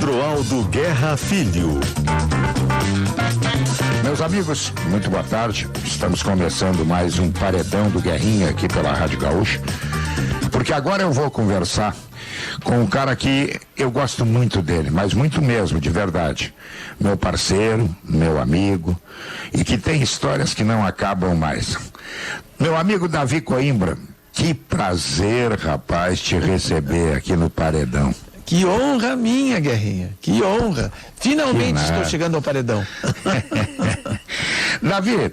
Clodoaldo Guerra Filho. Meus amigos, muito boa tarde. Estamos começando mais um Paredão do Guerrinha aqui pela Rádio Gaúcha. Porque agora eu vou conversar com um cara que eu gosto muito dele, mas muito mesmo, de verdade. Meu parceiro, meu amigo, e que tem histórias que não acabam mais. Meu amigo Davi Coimbra, que prazer, rapaz, te receber aqui no Paredão. Que honra minha, Guerrinha, que honra. Finalmente estou chegando ao Paredão. Davi,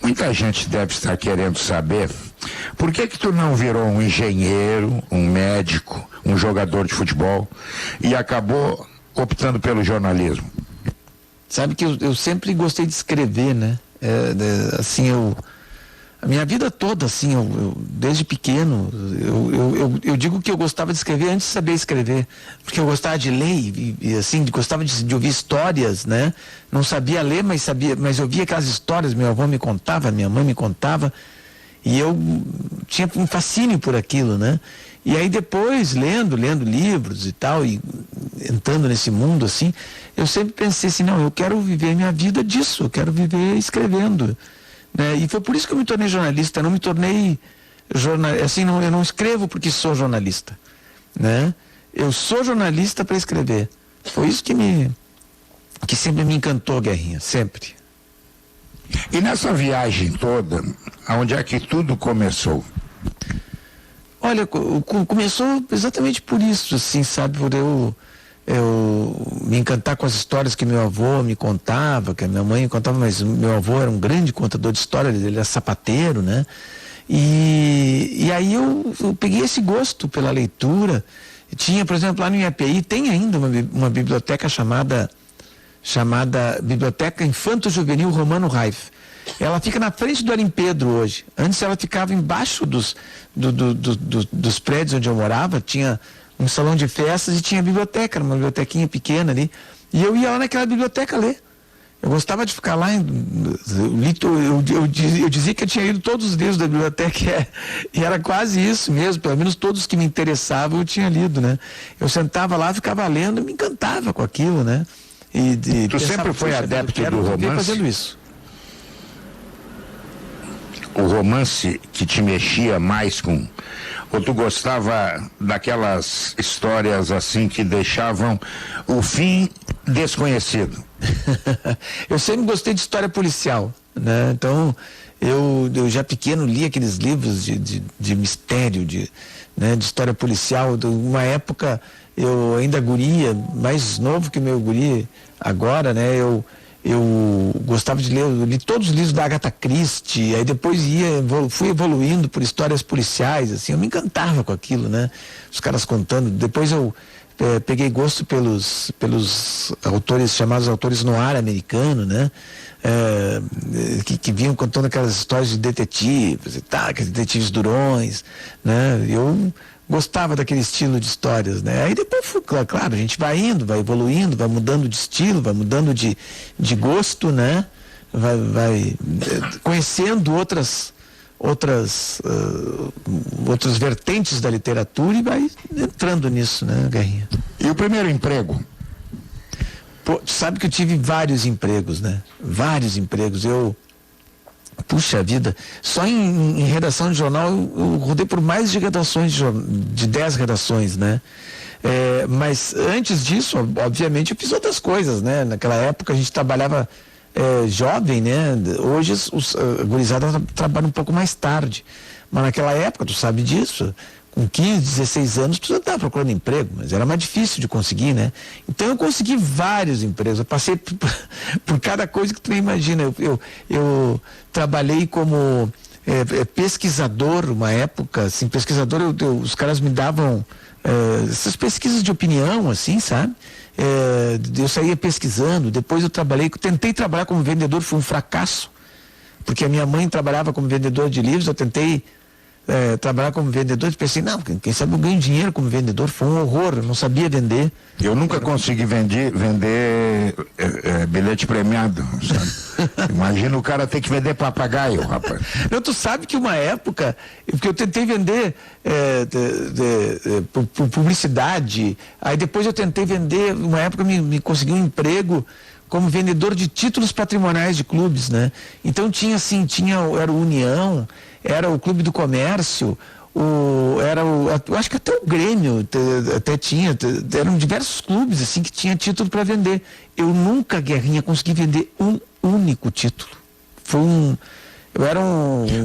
muita gente deve estar querendo saber por que tu não virou um engenheiro, um médico, um jogador de futebol e acabou optando pelo jornalismo. Sabe que eu sempre gostei de escrever, né? A minha vida toda, assim, desde pequeno, eu digo que eu gostava de escrever antes de saber escrever, porque eu gostava de ler e assim, gostava de ouvir histórias, né? Não sabia ler, mas eu ouvia aquelas histórias, meu avô me contava, minha mãe me contava, e eu tinha um fascínio por aquilo, né? E aí depois, lendo livros e tal, e entrando nesse mundo, assim, eu sempre pensei assim, não, eu quero viver minha vida disso, eu quero viver escrevendo. Né? E foi por isso que eu me tornei jornalista. Eu não me tornei eu não escrevo porque sou jornalista, né? Eu sou jornalista para escrever. Foi isso que sempre me encantou, Guerrinha, sempre. E nessa viagem toda, aonde é que tudo começou? Olha, começou exatamente por isso, assim, sabe, por eu me encantar com as histórias que meu avô me contava, que a minha mãe me contava, mas meu avô era um grande contador de histórias, ele era sapateiro, né? E aí eu peguei esse gosto pela leitura. Tinha, por exemplo, lá no IAPI, tem ainda uma biblioteca chamada Biblioteca Infanto Juvenil Romano Raif. Ela fica na frente do Arimpedro hoje. Antes ela ficava embaixo dos prédios onde eu morava, tinha um salão de festas e tinha biblioteca, era uma bibliotequinha pequena ali, e eu ia lá naquela biblioteca ler. Eu gostava de ficar lá, eu dizia que eu tinha lido todos os livros da biblioteca, e era quase isso mesmo, pelo menos todos que me interessavam eu tinha lido, né? Eu sentava lá, ficava lendo e me encantava com aquilo, né? Tu sempre foi adepto do romance? Fazendo isso. O romance que te mexia mais com... Ou tu gostava daquelas histórias assim que deixavam o fim desconhecido? Eu sempre gostei de história policial, né? Então, eu já pequeno li aqueles livros de mistério, de história policial. Uma época, eu ainda guria, mais novo que o meu guri agora, né? Eu gostava de ler, eu li todos os livros da Agatha Christie, aí depois fui evoluindo por histórias policiais, assim, eu me encantava com aquilo, né? Os caras contando. Depois eu peguei gosto pelos autores, chamados autores noir americano, né? Que vinham contando aquelas histórias de detetives e tal, aqueles detetives durões, né? Eu gostava daquele estilo de histórias, né? Aí depois, claro, a gente vai indo, vai evoluindo, vai mudando de estilo, vai mudando de gosto, né? Vai conhecendo outras vertentes da literatura e vai entrando nisso, né, Guerrinha? E o primeiro emprego? Pô, sabe que eu tive vários empregos, né? Vários empregos. Puxa vida, só em redação de jornal eu rodei por mais de redações, de 10 redações, né? Mas antes disso, obviamente, eu fiz outras coisas, né? Naquela época a gente trabalhava jovem, né? Hoje a gurizada trabalha um pouco mais tarde, mas naquela época, tu sabe disso, com 15, 16 anos, tu já estava procurando emprego, mas era mais difícil de conseguir, né? Então eu consegui vários empregos, eu passei por cada coisa que tu nem imagina. Eu trabalhei como pesquisador uma época, assim, pesquisador, os caras me davam essas pesquisas de opinião, assim, sabe? Eu saía pesquisando, depois tentei trabalhar como vendedor, foi um fracasso, porque a minha mãe trabalhava como vendedora de livros, eu tentei trabalhar como vendedor, e pensei, não, quem sabe eu ganho dinheiro como vendedor, foi um horror, eu não sabia vender. Eu nunca consegui vender bilhete premiado, sabe? Imagina o cara ter que vender papagaio, rapaz. Não, tu sabe que uma época, porque eu tentei vender publicidade, aí depois eu tentei vender, uma época me consegui um emprego como vendedor de títulos patrimoniais de clubes, né? Então era o União, era o Clube do Comércio, eu acho que até o Grêmio até tinha, eram diversos clubes assim que tinha título para vender. Eu nunca, Guerrinha, consegui vender um único título. Eu era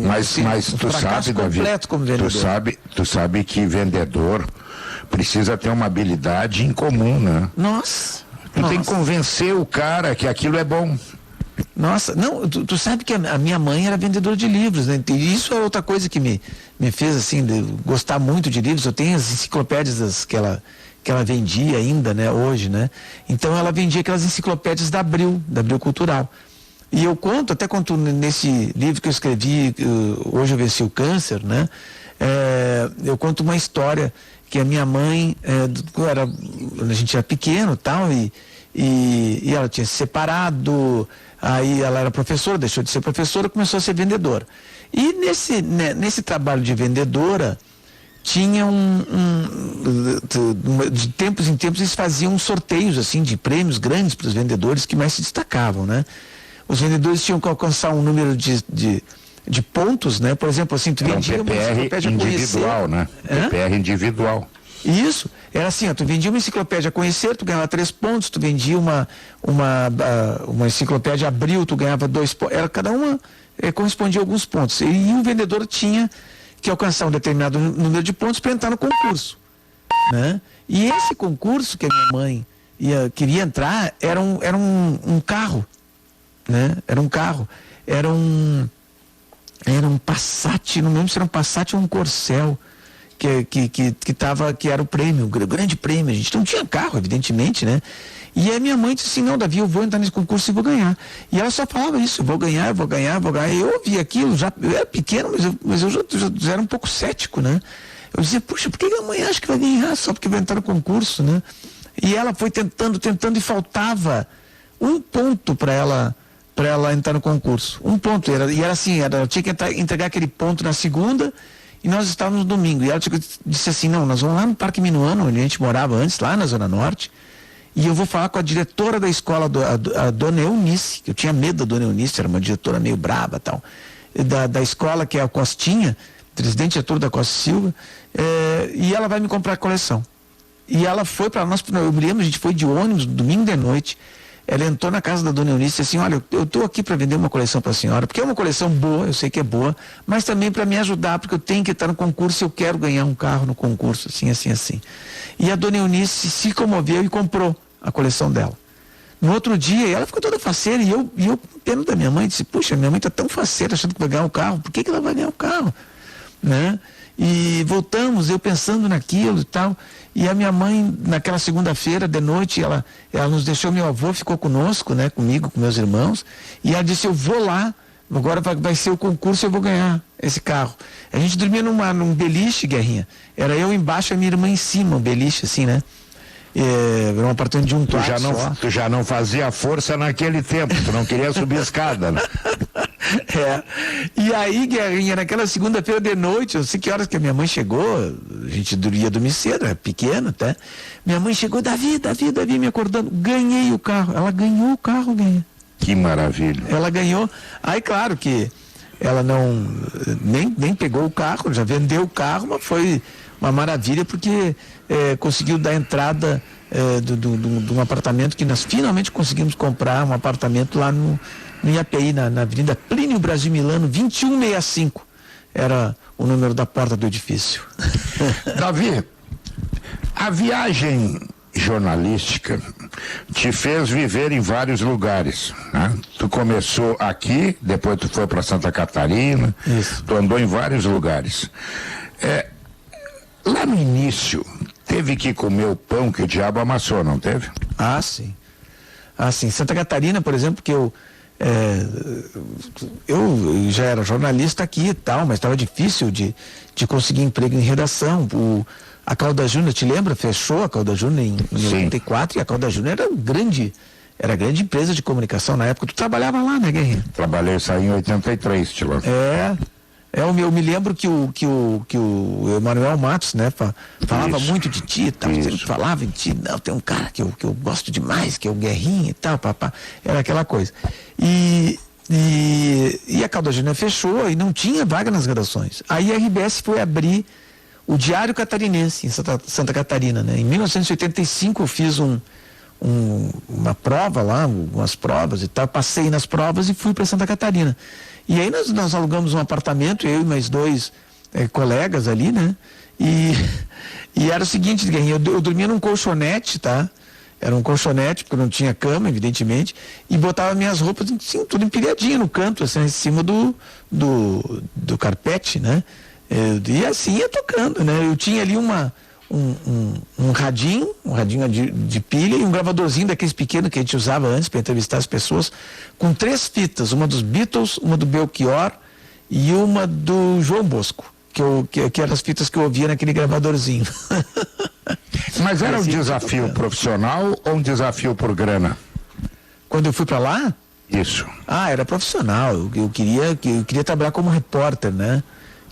mas tu sabe, Davi, como vendedor. Tu sabe que vendedor precisa ter uma habilidade em comum, né? Nossa. Tu tem que convencer o cara que aquilo é bom. Nossa, não, tu sabe que a minha mãe era vendedora de livros, né? E isso é outra coisa que me fez, assim, gostar muito de livros. Eu tenho as enciclopédias que ela vendia ainda, né, hoje, né? Então ela vendia aquelas enciclopédias da Abril Cultural. E eu conto nesse livro que eu escrevi, Hoje Eu Venci o Câncer, né? Eu conto uma história que a minha mãe, a gente era pequeno tal, e ela tinha se separado, aí ela era professora, deixou de ser professora, começou a ser vendedora. E nesse trabalho de vendedora, tinha de tempos em tempos eles faziam sorteios assim de prêmios grandes para os vendedores que mais se destacavam, né? Os vendedores tinham que alcançar um número de pontos, né? Por exemplo, assim, tu vendia uma enciclopédia individual, né? PPR individual. Isso, era assim, tu vendia uma enciclopédia a conhecer, tu ganhava 3 pontos, tu vendia uma enciclopédia Abril, tu ganhava 2 pontos, cada uma correspondia a alguns pontos. E o vendedor tinha que alcançar um determinado número de pontos para entrar no concurso, né? E esse concurso que a minha mãe queria entrar era um carro, né? Era um carro, era um Passat, não lembro se era um Passat ou um Corcel, que era o prêmio, o grande prêmio. A gente não tinha carro, evidentemente, né? E a minha mãe disse assim, não, Davi, eu vou entrar nesse concurso e vou ganhar. E ela só falava isso, eu vou ganhar. E eu ouvi aquilo, eu era pequeno, mas eu já era um pouco cético, né? Eu dizia, puxa, por que a mãe acha que vai ganhar só porque vai entrar no concurso, né? E ela foi tentando e faltava um ponto para ela entrar no concurso. Um ponto, ela tinha que entregar aquele ponto na segunda e nós estávamos no domingo. E ela disse assim, não, nós vamos lá no Parque Minuano, onde a gente morava antes, lá na Zona Norte, e eu vou falar com a diretora da escola, a dona Eunice, que eu tinha medo da dona Eunice, era uma diretora meio braba e tal, da escola, que é a Costinha, presidente diretor da Costa Silva, e ela vai me comprar a coleção. E ela foi para nós, eu me lembro, a gente foi de ônibus, domingo de noite. Ela entrou na casa da dona Eunice e disse assim, olha, eu estou aqui para vender uma coleção para a senhora, porque é uma coleção boa, eu sei que é boa, mas também para me ajudar, porque eu tenho que estar no concurso e eu quero ganhar um carro no concurso, assim. E a dona Eunice se comoveu e comprou a coleção dela. No outro dia, ela ficou toda faceira, e eu pena da minha mãe, disse, puxa, minha mãe está tão faceira achando que vai ganhar um carro, por que ela vai ganhar um carro? Né? E voltamos, eu pensando naquilo e tal. E a minha mãe, naquela segunda-feira de noite, ela nos deixou, meu avô ficou conosco, né, comigo, com meus irmãos, e ela disse, eu vou lá, agora vai ser o concurso, eu vou ganhar esse carro. A gente dormia num beliche, Guerrinha, era eu embaixo e a minha irmã em cima, um beliche assim, né? Era um apartamento de um quarto só. Tu já não fazia força naquele tempo, tu não queria subir a escada, né? E aí, Guerrinha, naquela segunda-feira de noite, eu sei que horas que a minha mãe chegou, a gente ia dormir cedo, era pequeno até. Minha mãe chegou, Davi, me acordando, ganhei o carro. Ela ganhou o carro, Guerrinha. Que maravilha. Ela ganhou. Aí, claro que ela nem pegou o carro, já vendeu o carro, mas foi uma maravilha porque conseguiu dar entrada de um apartamento que nós finalmente conseguimos comprar, um apartamento lá no IAPI, na Avenida Plínio Brasil Milano, 2165. Era o número da porta do edifício. Davi, a viagem jornalística te fez viver em vários lugares, né? Tu começou aqui, depois tu foi para Santa Catarina. Isso. Tu andou em vários lugares. Lá no início, teve que comer o pão que o diabo amassou, não teve? Ah, sim. Santa Catarina, por exemplo, que eu eu já era jornalista aqui e tal, mas estava difícil de conseguir emprego em redação. A Calda Júnior, te lembra? Fechou a Calda Júnior em 84 e a Calda Júnior era grande empresa de comunicação na época. Tu trabalhava lá, né, Guerrinha? Trabalhei, saí em 83, Tilano. Eu me lembro que o Emanuel Matos, né, falava muito de ti e tal, sempre falava de ti, não, tem um cara que eu gosto demais, que é o Guerrinha e tal, papá, era aquela coisa. E a Calda Júnior fechou e não tinha vaga nas redações. Aí a RBS foi abrir o Diário Catarinense, em Santa Catarina, né? Em 1985 eu fiz uma prova lá, umas provas e tal, passei nas provas e fui para Santa Catarina. E aí nós alugamos um apartamento, eu e mais dois colegas ali, né? E era o seguinte, Guerrinha, eu dormia num colchonete, tá? Era um colchonete, porque não tinha cama, evidentemente, e botava minhas roupas, assim, tudo empilhadinho no canto, assim, em cima do carpete, né? E assim ia tocando, né? Eu tinha ali um radinho de pilha e um gravadorzinho daqueles pequenos que a gente usava antes para entrevistar as pessoas, com 3 fitas, uma dos Beatles, uma do Belchior e uma do João Bosco, que eram as fitas que eu ouvia naquele gravadorzinho. Mas era um desafio profissional ou um desafio por grana? Quando eu fui para lá? Isso. Era profissional, eu queria trabalhar como repórter, né?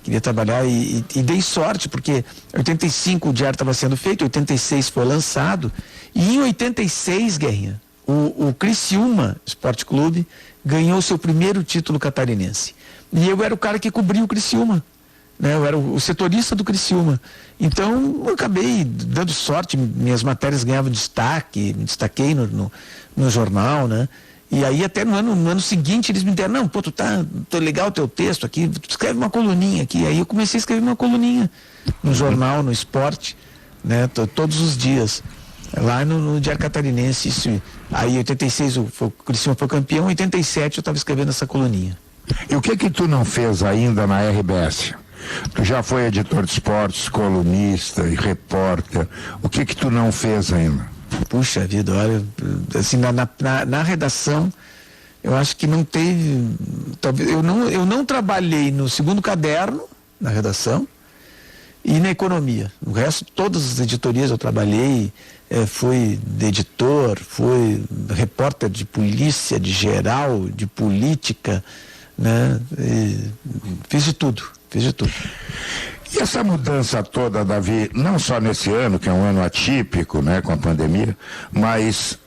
Queria trabalhar e dei sorte, porque em 85 o diário estava sendo feito, 86 foi lançado, e em 86, Guerrinha, o Criciúma Esporte Clube ganhou seu primeiro título catarinense. E eu era o cara que cobria o Criciúma, né? Eu era o setorista do Criciúma. Então eu acabei dando sorte, minhas matérias ganhavam destaque, me destaquei no jornal, né? E aí até no ano seguinte eles me deram, não, pô, tá legal o teu texto aqui, tu escreve uma coluninha aqui. Aí eu comecei a escrever uma coluninha no jornal, no esporte, né, todos os dias, lá no Diário Catarinense. Aí em 86 o Criciúma foi campeão, em 87 eu estava escrevendo essa coluninha. E o que tu não fez ainda na RBS? Tu já foi editor de esportes, colunista e repórter, o que tu não fez ainda? Puxa vida, olha, assim, na redação, eu acho que não teve, talvez, eu não trabalhei no segundo caderno, na redação, e na economia. O resto, todas as editorias eu trabalhei, fui editor, fui repórter de polícia, de geral, de política, né? Fiz de tudo. E essa mudança toda, Davi, não só nesse ano, que é um ano atípico, né, com a pandemia, mas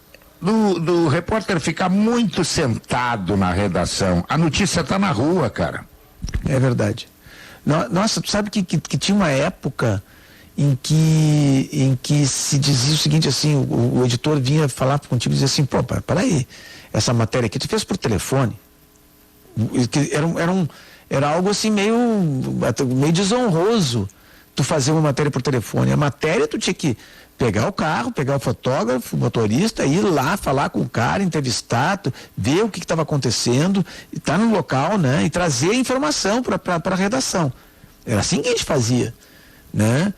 do repórter ficar muito sentado na redação. A notícia está na rua, cara. É verdade. Nossa, tu sabe que tinha uma época em que se dizia o seguinte, assim, o editor vinha falar contigo e dizia assim, pô, peraí, essa matéria aqui tu fez por telefone? Era algo assim meio desonroso tu fazer uma matéria por telefone. A matéria tu tinha que pegar o carro, pegar o fotógrafo, o motorista, ir lá falar com o cara, entrevistar, ver o que estava acontecendo, estar no local, né? E trazer a informação para a redação. Era assim que a gente fazia, né?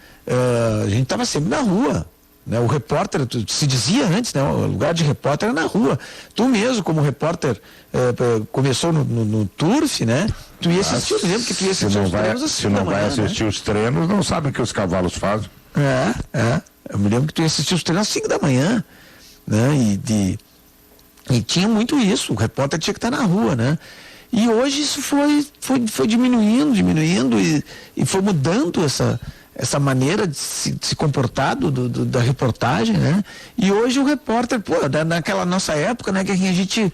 A gente estava sempre na rua, né? O repórter, se dizia antes, né? O lugar de repórter era na rua. Tu mesmo, como repórter, começou no Turf, né? Tu ia assistir, eu lembro que tu ia assistir os treinos assim. Se não vai assistir os treinos, não sabe o que os cavalos fazem. Eu me lembro que tu ia assistir os treinos às 5 da manhã, né? E tinha muito isso, o repórter tinha que estar na rua, né? E hoje isso foi diminuindo e foi mudando essa maneira de se comportar da reportagem, né? E hoje o repórter, naquela nossa época, né, que a gente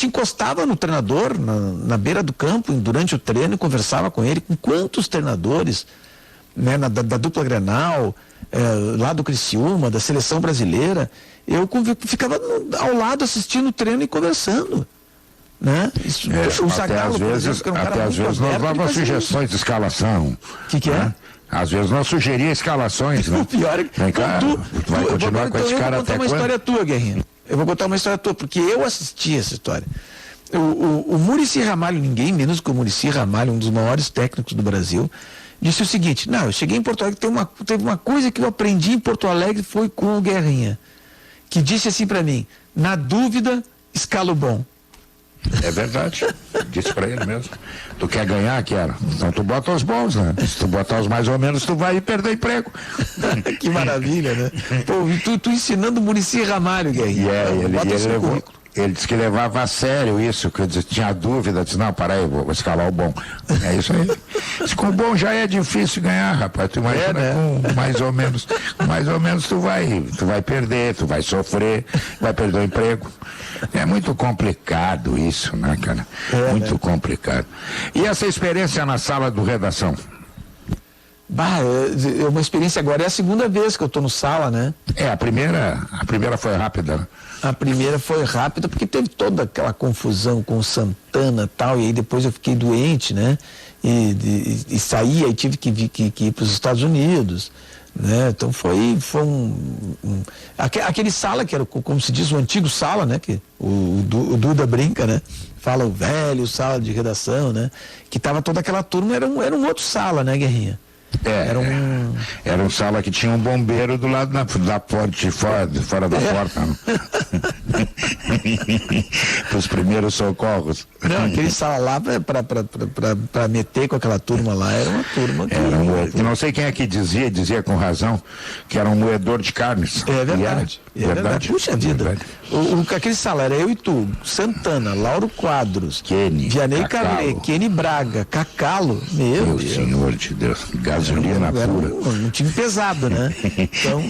encostava no treinador, na beira do campo, durante o treino, e conversava com ele, com quantos treinadores, né, da dupla Grenal, lá do Criciúma, da seleção brasileira, eu ficava ao lado assistindo o treino e conversando, né? O Zagallo, por exemplo, que era um cara muito aberto, nós dávamos sugestões de escalação. O que é? Às vezes nós sugeria escalações, né? O pior é que tu vai continuar com esse cara até quando? Eu vou contar uma história tua, Guerrinha. Eu vou contar uma história tua, porque eu assisti essa história. O Muricy Ramalho, ninguém menos que o Muricy Ramalho, um dos maiores técnicos do Brasil, disse o seguinte: não, eu cheguei em Porto Alegre, teve uma coisa que eu aprendi em Porto Alegre, foi com o Guerrinha, que disse assim para mim: na dúvida, escala o bom. É verdade. Disse pra ele mesmo. Tu quer ganhar, quero. Então tu bota os bons, né? Se tu botar os mais ou menos, tu vai perder emprego. Que maravilha, né? Pô, tu ensinando o Muricy Ramalho, Guerrinha. Ele disse que levava a sério isso, que eu disse, tinha dúvida, disse, não, para aí, vou escalar o bom. É isso aí. Disse, com o bom já é difícil ganhar, rapaz. Tu imagina, né? Com mais ou menos tu vai perder, tu vai sofrer, vai perder o emprego. É muito complicado isso, né, cara? Muito complicado. E essa experiência na sala do redação? Bah, é uma experiência agora, é a segunda vez que eu tô no sala, né? A primeira foi rápida, né? A primeira foi rápida porque teve toda aquela confusão com o Santana e tal, e aí depois eu fiquei doente, né? E saí, aí tive que ir para os Estados Unidos, né? Então foi aquele sala que era, como se diz, o antigo sala, né? Que o Duda brinca, né? Fala o velho sala de redação, né? Que tava toda aquela turma, era um outro sala, né, Guerrinha? Era um sala que tinha um bombeiro do lado da porta, fora da porta. Para os primeiros socorros. Não, aquele sala lá para meter com aquela turma lá, era uma turma que... não sei quem é que dizia com razão, que era um moedor de carnes. É verdade. É verdade. Puxa vida. Aquele sala era eu e tu, Santana, Lauro Quadros, Vianney Carlê, Kenny Braga, Cacalo, meu Deus. Senhor de Deus, gasolina pura. Um time pesado, né? Então,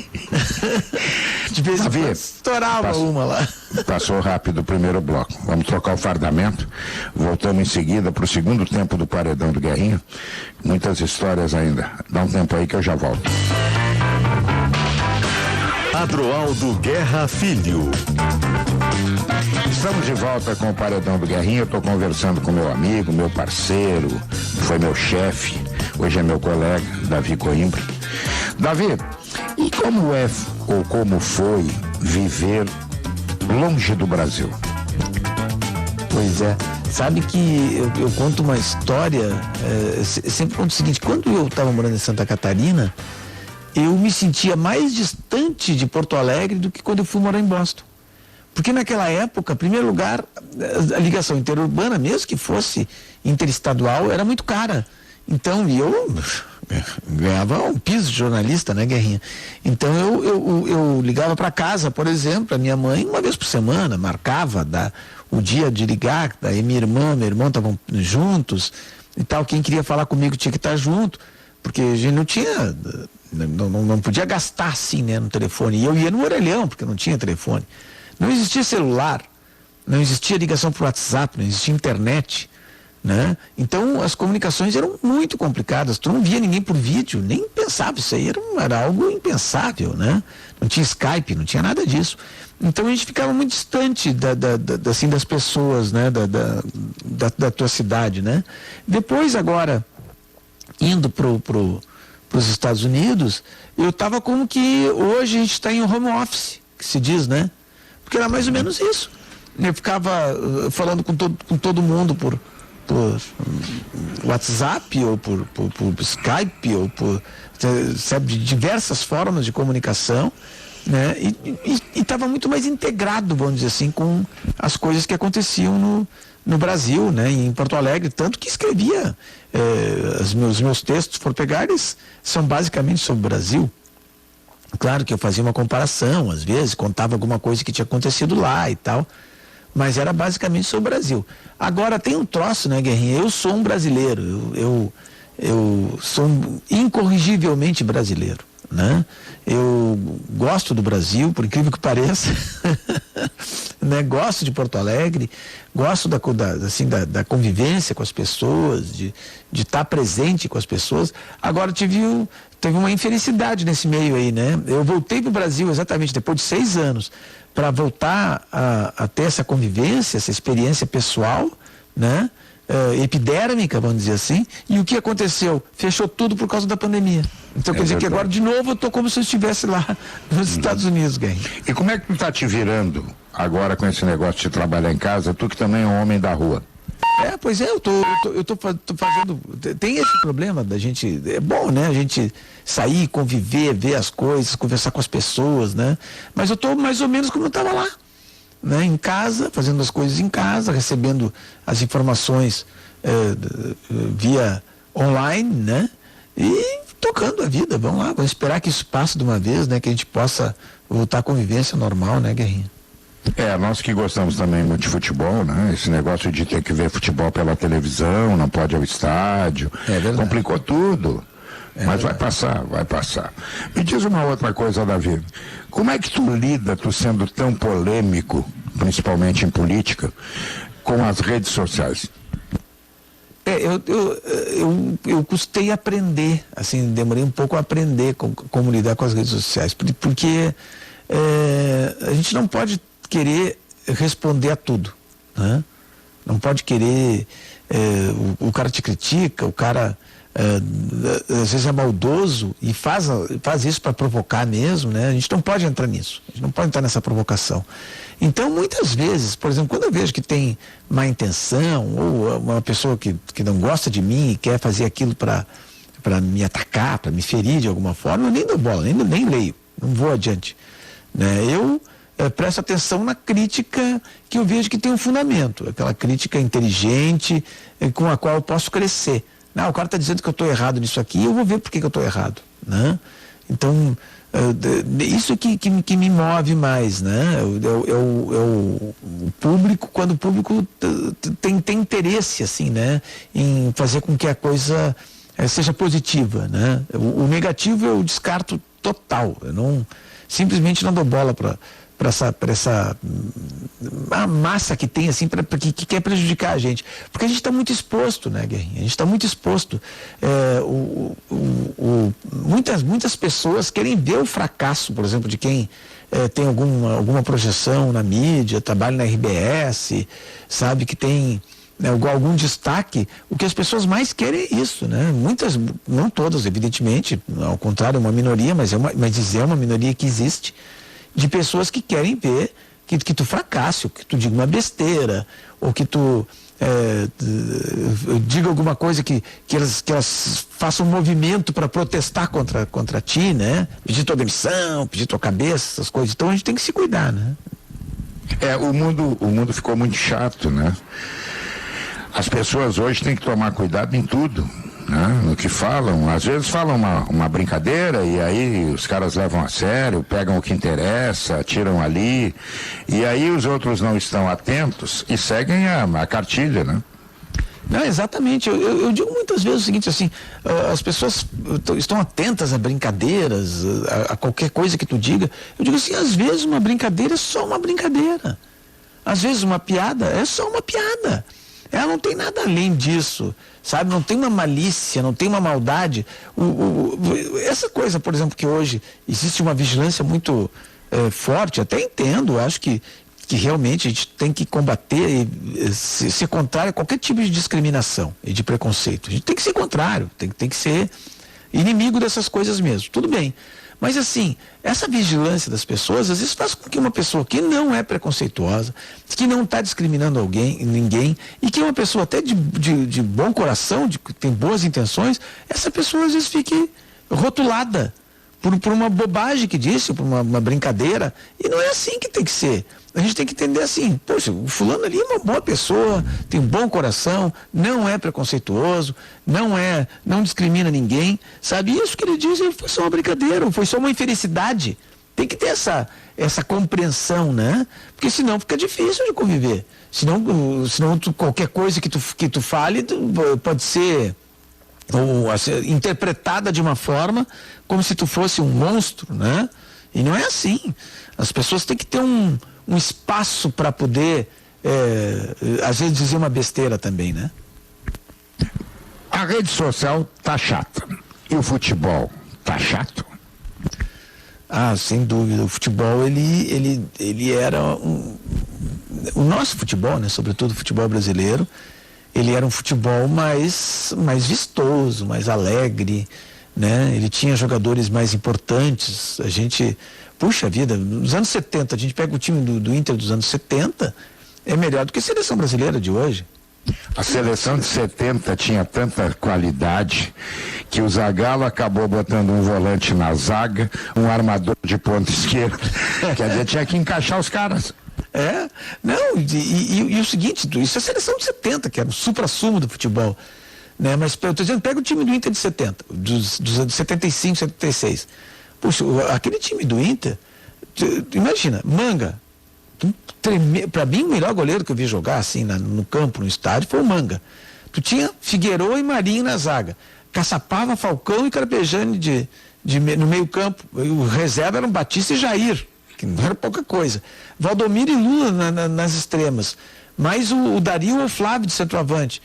de vez em quando estourava uma lá. Passou rápido o primeiro bloco. Vamos trocar o fardamento. Voltamos em seguida para o segundo tempo do Paredão do Guerrinha. Muitas histórias ainda. Dá um tempo aí que eu já volto. Adroaldo Guerra Filho. Estamos de volta com o Paredão do Guerrinha. Eu estou conversando com meu amigo, meu parceiro, foi meu chefe, hoje é meu colega, Davi Coimbra. Davi, e como é ou como foi viver longe do Brasil? Pois é. Sabe que eu conto uma história, sempre conto o seguinte: quando eu estava morando em Santa Catarina, eu me sentia mais distante de Porto Alegre do que quando eu fui morar em Boston. Porque naquela época, em primeiro lugar, a ligação interurbana, mesmo que fosse interestadual, era muito cara. Então, eu ganhava um piso de jornalista, né, Guerrinha? Então, eu ligava para casa, por exemplo, a minha mãe, uma vez por semana, marcava o dia de ligar, daí minha irmã, meu irmão estavam juntos e tal. Quem queria falar comigo tinha que estar junto, porque a gente não tinha... Não podia gastar assim, né, no telefone. E eu ia no orelhão, porque não tinha telefone. Não existia celular, não existia ligação por WhatsApp, não existia internet, né? Então as comunicações eram muito complicadas. Tu não via ninguém por vídeo, nem pensava, isso aí era algo impensável, né? Não tinha Skype, não tinha nada disso. Então a gente ficava muito distante assim, das pessoas, né? Da tua cidade, né? Depois, agora, indo para os Estados Unidos, eu estava como que hoje a gente está em home office, que se diz, né? Porque era mais ou menos isso. Eu ficava falando com todo mundo por WhatsApp, ou por Skype, ou sabe, de diversas formas de comunicação, né? E estava muito mais integrado, vamos dizer assim, com as coisas que aconteciam no Brasil, né? Em Porto Alegre, tanto que escrevia os meus textos, se for pegar, eles são basicamente sobre o Brasil. Claro que eu fazia uma comparação, às vezes, contava alguma coisa que tinha acontecido lá e tal, mas era basicamente sobre o Brasil. Agora tem um troço, né, Guerrinha? Eu sou um brasileiro, eu sou incorrigivelmente brasileiro, né? Eu gosto do Brasil, por incrível que pareça, né? Gosto de Porto Alegre, gosto da convivência com as pessoas, de estar presente com as pessoas. Agora teve uma infelicidade nesse meio aí, né? Eu voltei para o Brasil exatamente depois de 6 anos para voltar a ter essa convivência, essa experiência pessoal, né? Epidérmica, vamos dizer assim. E o que aconteceu? Fechou tudo por causa da pandemia. Então quer dizer que agora de novo eu estou como se eu estivesse lá nos Estados Unidos, Guerrinha. E como é que tu está te virando agora com esse negócio de trabalhar em casa, tu que também é um homem da rua? Pois é, eu tô fazendo, tem esse problema da gente, é bom, né, a gente sair, conviver, ver as coisas, conversar com as pessoas, né, mas eu tô mais ou menos como eu estava lá, né, em casa, fazendo as coisas em casa, recebendo as informações via online, né? E tocando a vida. Vamos lá, vamos esperar que isso passe de uma vez, né? Que a gente possa voltar à convivência normal, né, Guerrinha? Nós que gostamos também muito de futebol, né? Esse negócio de ter que ver futebol pela televisão, não pode ir ao estádio, complicou tudo. Mas vai passar, vai passar. Me diz uma outra coisa, Davi. Como é que tu lida, tu sendo tão polêmico, principalmente em política, com as redes sociais? Eu custei aprender, assim, demorei um pouco a aprender como lidar com as redes sociais, porque a gente não pode querer responder a tudo, né? Não pode querer, o cara te critica, o cara às vezes é maldoso e faz isso para provocar mesmo, né? A gente não pode entrar nisso, a gente não pode entrar nessa provocação. Então, muitas vezes, por exemplo, quando eu vejo que tem má intenção, ou uma pessoa que não gosta de mim e quer fazer aquilo para me atacar, para me ferir de alguma forma, eu nem dou bola, nem leio, não vou adiante, né? Eu presto atenção na crítica que eu vejo que tem um fundamento, aquela crítica inteligente com a qual eu posso crescer. Não, o cara está dizendo que eu estou errado nisso aqui, eu vou ver por que eu estou errado, né? Então, isso que me move mais, né? O público, quando o público tem interesse, assim, né? Em fazer com que a coisa seja positiva, né? O negativo eu descarto total, eu simplesmente não dou bola para essa a massa que tem, assim, que quer prejudicar a gente. Porque a gente está muito exposto, né, Guerrinha? A gente está muito exposto. Muitas pessoas querem ver o fracasso, por exemplo, de quem tem alguma projeção na mídia, trabalha na RBS, sabe, que tem algum destaque. O que as pessoas mais querem é isso, né? Muitas, não todas, evidentemente, ao contrário, é uma minoria, mas é uma minoria que existe, de pessoas que querem ver que tu fracasse, ou que tu diga uma besteira, ou que tu diga alguma coisa que elas façam um movimento para protestar contra ti, né? Pedir tua demissão, pedir tua cabeça, essas coisas. Então a gente tem que se cuidar, né? O mundo ficou muito chato, né? As pessoas hoje têm que tomar cuidado em tudo, né? No que falam. Às vezes falam uma brincadeira e aí os caras levam a sério, pegam o que interessa, tiram ali, e aí os outros não estão atentos e seguem a cartilha, né? Não, exatamente. Eu digo muitas vezes o seguinte, assim, as pessoas estão atentas a brincadeiras, a qualquer coisa que tu diga. Eu digo assim, às vezes uma brincadeira é só uma brincadeira. Às vezes uma piada é só uma piada. Ela não tem nada além disso, sabe? Não tem uma malícia, não tem uma maldade. Essa coisa, por exemplo, que hoje existe uma vigilância muito forte, até entendo, acho que realmente a gente tem que combater e ser contrário a qualquer tipo de discriminação e de preconceito. A gente tem que ser contrário, tem que ser inimigo dessas coisas mesmo, tudo bem. Mas assim, essa vigilância das pessoas, às vezes faz com que uma pessoa que não é preconceituosa, que não está discriminando ninguém, e que é uma pessoa até de bom coração, que tem boas intenções, essa pessoa às vezes fique rotulada por uma bobagem que disse, por uma brincadeira, e não é assim que tem que ser. A gente tem que entender assim, poxa, o fulano ali é uma boa pessoa, tem um bom coração, não é preconceituoso, não discrimina ninguém, sabe? Isso que ele diz foi só uma brincadeira, foi só uma infelicidade. Tem que ter essa compreensão, né? Porque senão fica difícil de conviver. Senão qualquer coisa que tu fale pode ser interpretada de uma forma como se tu fosse um monstro, né? E não é assim. As pessoas têm que ter um espaço para poder às vezes dizer uma besteira também, né? A rede social tá chata. E o futebol tá chato? Ah, sem dúvida. O futebol, ele era o nosso futebol, né? Sobretudo o futebol brasileiro, ele era um futebol mais vistoso, mais alegre, né? Ele tinha jogadores mais importantes. A gente, puxa vida, nos anos 70, a gente pega o time do Inter dos anos 70, é melhor do que a seleção brasileira de hoje. A seleção de 70 tinha tanta qualidade que o Zagallo acabou botando um volante na zaga, um armador de ponta esquerda, quer dizer, tinha que encaixar os caras. Não, e o seguinte, isso é a seleção de 70, que era o supra-sumo do futebol, né? Mas eu tô dizendo, pega o time do Inter de 70, dos 75, 76. Puxa, aquele time do Inter, imagina, Manga, para mim o melhor goleiro que eu vi jogar assim no campo, no estádio, foi o Manga. Tu tinha Figueiredo e Marinho na zaga, Caçapava, Falcão e Carpejani no meio campo, o reserva eram Batista e Jair, que não era pouca coisa, Valdomiro e Lula nas extremas, mais o Dario ou o Flávio de centroavante,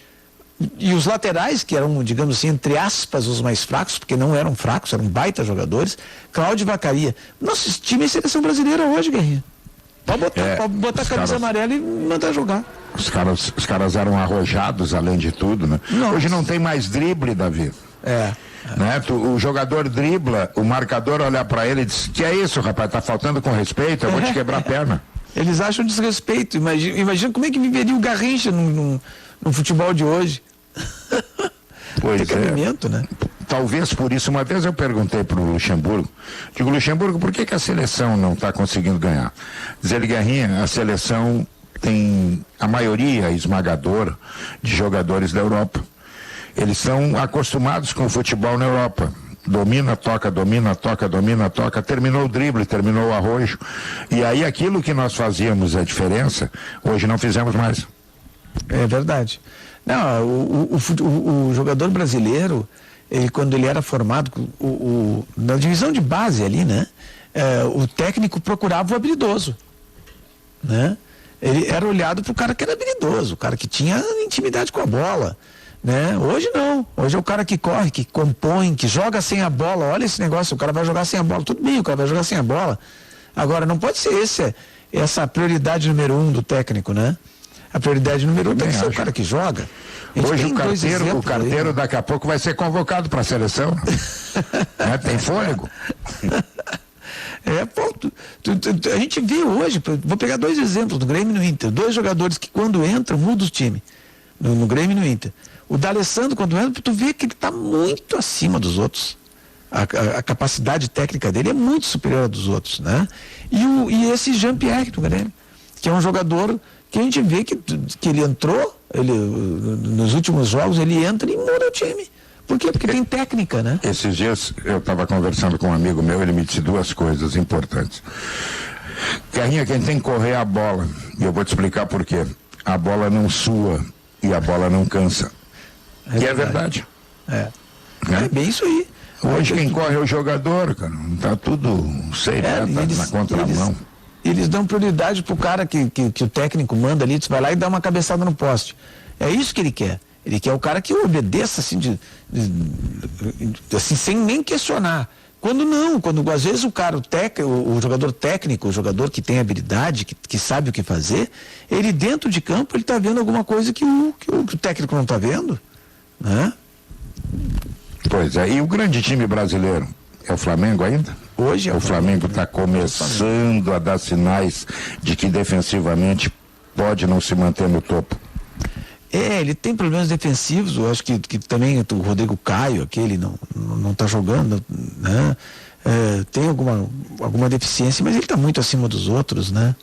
e os laterais, que eram, digamos assim, entre aspas, os mais fracos, porque não eram fracos, eram baita jogadores, Cláudio e Vacaria. Nossa, esse time é seleção brasileira hoje, Guerrinha. Pode botar a camisa amarela e mandar jogar. Os caras eram arrojados, além de tudo, né? Nossa. Hoje não tem mais drible, Davi. Né? O jogador dribla, o marcador olha pra ele e diz: que é isso, rapaz? Tá faltando com respeito, eu vou te quebrar a perna. Eles acham desrespeito. Imagina como é que viveria o Garrincha no futebol de hoje. Pois tem cabimento, né? Talvez por isso, uma vez eu perguntei para o Luxemburgo, digo, Luxemburgo, por que a seleção não está conseguindo ganhar? Diz ele, Guerrinha, a seleção tem a maioria esmagadora de jogadores da Europa. Eles são acostumados com o futebol na Europa. Domina, toca, terminou o drible, terminou o arrojo. E aí aquilo que nós fazíamos a diferença, hoje não fizemos mais. É verdade. Não, o jogador brasileiro, quando ele era formado, na divisão de base ali, né? O técnico procurava o habilidoso, né? Ele era olhado para o cara que era habilidoso, o cara que tinha intimidade com a bola, né? Hoje não, hoje é o cara que corre, que compõe, que joga sem a bola. Olha esse negócio, o cara vai jogar sem a bola, tudo bem, o cara vai jogar sem a bola. Agora, não pode ser essa prioridade número 1 do técnico, né? A prioridade número 1 tem que ser o cara que joga. Hoje o carteiro daqui a pouco vai ser convocado para a seleção. Né? Tem fôlego. A gente vê hoje, vou pegar 2 exemplos, do Grêmio e no Inter, 2 jogadores que quando entram, mudam o time, no Grêmio e no Inter. O D'Alessandro, quando entra, tu vê que ele está muito acima dos outros. A capacidade técnica dele é muito superior à dos outros, né? E esse Jean-Pierre do Grêmio, que é um jogador que a gente vê que ele entrou, nos últimos jogos, ele entra e muda o time. Por quê? Porque tem técnica, né? Esses dias eu estava conversando com um amigo meu, ele me disse 2 coisas importantes. Guerrinha, quem tem que correr é a bola. E eu vou te explicar por quê. A bola não sua e a bola não cansa. E é verdade. É bem isso aí. Hoje quem corre é o jogador, cara. Tá tudo na contramão. Eles dão prioridade pro cara que o técnico manda ali, tu vai lá e dá uma cabeçada no poste. É isso que ele quer. Ele quer o cara que obedeça assim, assim sem nem questionar. Quando às vezes o jogador técnico, o jogador que tem habilidade, que sabe o que fazer, ele dentro de campo, ele tá vendo alguma coisa que o técnico não tá vendo, né? Pois é, e o grande time brasileiro é o Flamengo ainda? Hoje o Flamengo está começando a dar sinais de que defensivamente pode não se manter no topo. Ele tem problemas defensivos, eu acho que também o Rodrigo Caio, aquele não está jogando, né? Tem alguma deficiência, mas ele está muito acima dos outros, né?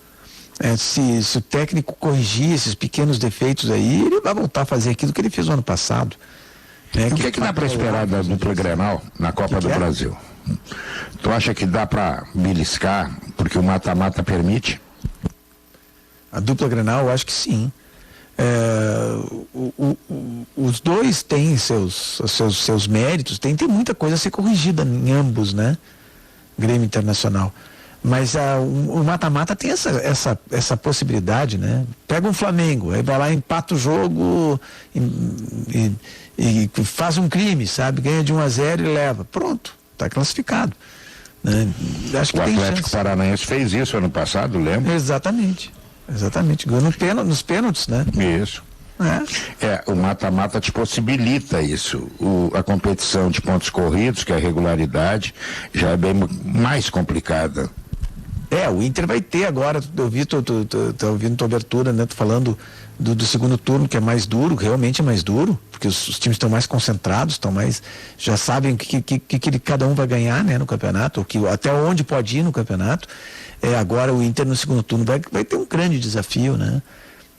Se o técnico corrigir esses pequenos defeitos aí, ele vai voltar a fazer aquilo que ele fez no ano passado. O que dá para esperar da dupla Grenal na Copa do Brasil? Tu acha que dá para beliscar porque o mata-mata permite? A dupla Grenal, eu acho que sim. Os dois têm seus méritos, tem muita coisa a ser corrigida em ambos, né? Grêmio Internacional. Mas o mata-mata tem essa possibilidade, né? Pega um Flamengo, aí vai lá, empata o jogo e faz um crime, sabe? Ganha de 1-0 e leva. Pronto, está classificado. Né? Acho que o tem Atlético chance. Paranaense fez isso ano passado, lembra? Exatamente. Ganhou nos pênaltis, né? Isso. O mata-mata te possibilita isso. A competição de pontos corridos, que é a regularidade, já é bem mais complicada. O Inter vai ter agora, eu vi, tô ouvindo tua abertura, né? Tô falando do segundo turno, que é mais duro, realmente é mais duro, porque os times estão mais concentrados, já sabem que cada um vai ganhar, né, no campeonato, até onde pode ir no campeonato. Agora o Inter no segundo turno vai ter um grande desafio, né?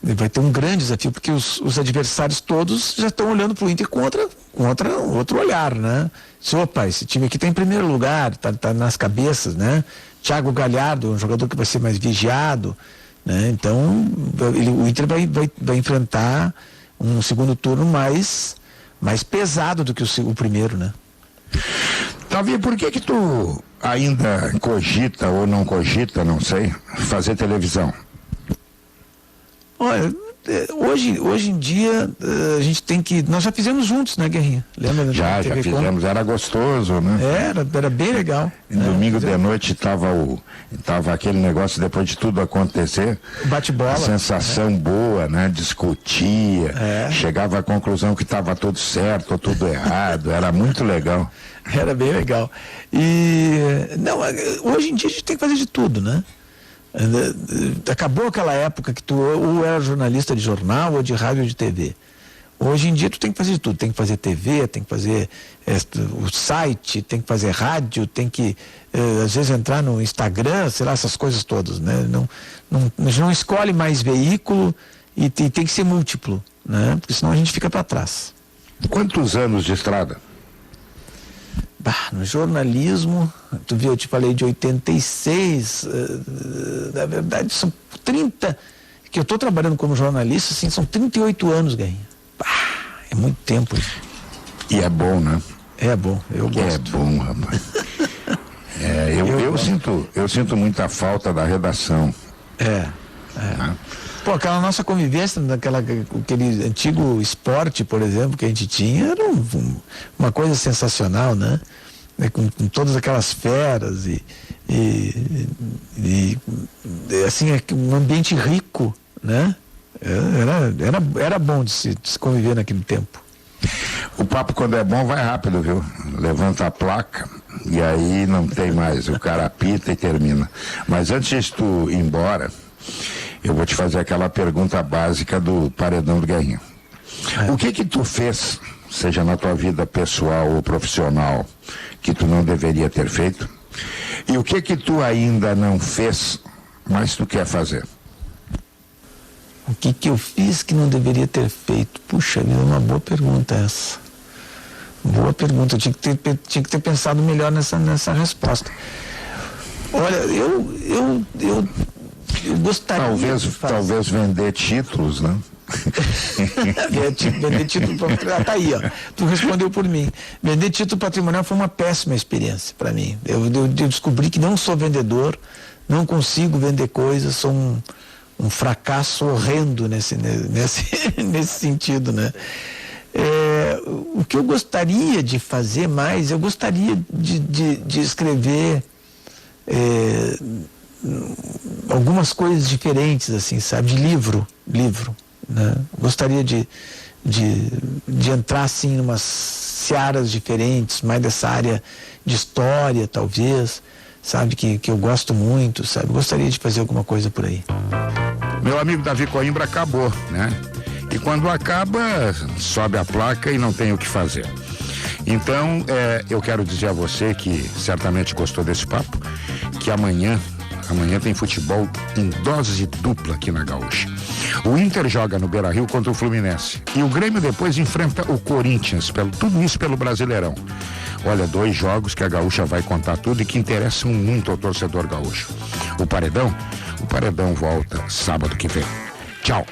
Vai ter um grande desafio, porque os adversários todos já estão olhando para o Inter com outro olhar, né? Opa, esse time aqui está em primeiro lugar, tá nas cabeças, né? Thiago Galhardo, um jogador que vai ser mais vigiado, né? Então, o Inter vai enfrentar um segundo turno mais pesado do que o primeiro, né? Davi, por que tu ainda cogita ou não cogita, não sei, fazer televisão? Olha, hoje em dia a gente tem que... Nós já fizemos juntos, né, Guerrinha? Lembra? Já fizemos, era gostoso, né? Era bem legal. E domingo de noite tava aquele negócio, depois de tudo acontecer, bate-bola. A sensação boa, né? Discutia, chegava à conclusão que estava tudo certo ou tudo errado, era muito legal. Era bem legal. Hoje em dia a gente tem que fazer de tudo, né? Acabou aquela época que tu ou era jornalista de jornal ou de rádio ou de TV. Hoje em dia tu tem que fazer de tudo, tem que fazer TV, tem que fazer o site, tem que fazer rádio, tem que às vezes entrar no Instagram, sei lá, essas coisas todas, né? A gente não escolhe mais veículo e tem que ser múltiplo, né? Porque senão a gente fica para trás. Quantos anos de estrada? No jornalismo, tu viu, eu te falei de 86, na verdade são 30, que eu estou trabalhando como jornalista, assim, são 38 anos, Guerrinha. É muito tempo. E é bom, né? É bom, eu gosto. É bom, rapaz. Eu sinto muita falta da redação. Pô, aquela nossa convivência, aquele antigo esporte, por exemplo, que a gente tinha, era uma coisa sensacional, né? Com todas aquelas feras e assim, um ambiente rico, né? Era bom de se conviver naquele tempo. O papo, quando é bom, vai rápido, viu? Levanta a placa e aí não tem mais, o cara apita e termina. Mas antes de tu ir embora, eu vou te fazer aquela pergunta básica do paredão do Guerrinha. O que tu fez, seja na tua vida pessoal ou profissional, que tu não deveria ter feito? E o que tu ainda não fez, mas tu quer fazer? O que eu fiz que não deveria ter feito? Puxa vida, é uma boa pergunta essa. Boa pergunta, eu tinha que ter pensado melhor nessa resposta. Olha, eu gostaria talvez vender títulos, né? Vender título patrimonial, tá aí, ó. Tu respondeu por mim. Vender título patrimonial foi uma péssima experiência para mim. Eu descobri que não sou vendedor, não consigo vender coisas, sou um fracasso horrendo nesse sentido, né? O que eu gostaria de fazer mais, eu gostaria de escrever algumas coisas diferentes, assim, sabe? De livro, né? Gostaria de entrar, assim, em umas searas diferentes, mais dessa área de história, talvez, sabe? Que eu gosto muito, sabe? Gostaria de fazer alguma coisa por aí. Meu amigo Davi Coimbra acabou, né? E quando acaba, sobe a placa e não tem o que fazer. Então, eu quero dizer a você que certamente gostou desse papo, que amanhã tem futebol em dose dupla aqui na Gaúcha. O Inter joga no Beira-Rio contra o Fluminense. E o Grêmio depois enfrenta o Corinthians, tudo isso pelo Brasileirão. Olha, 2 jogos que a Gaúcha vai contar tudo e que interessam muito ao torcedor gaúcho. O Paredão volta sábado que vem. Tchau.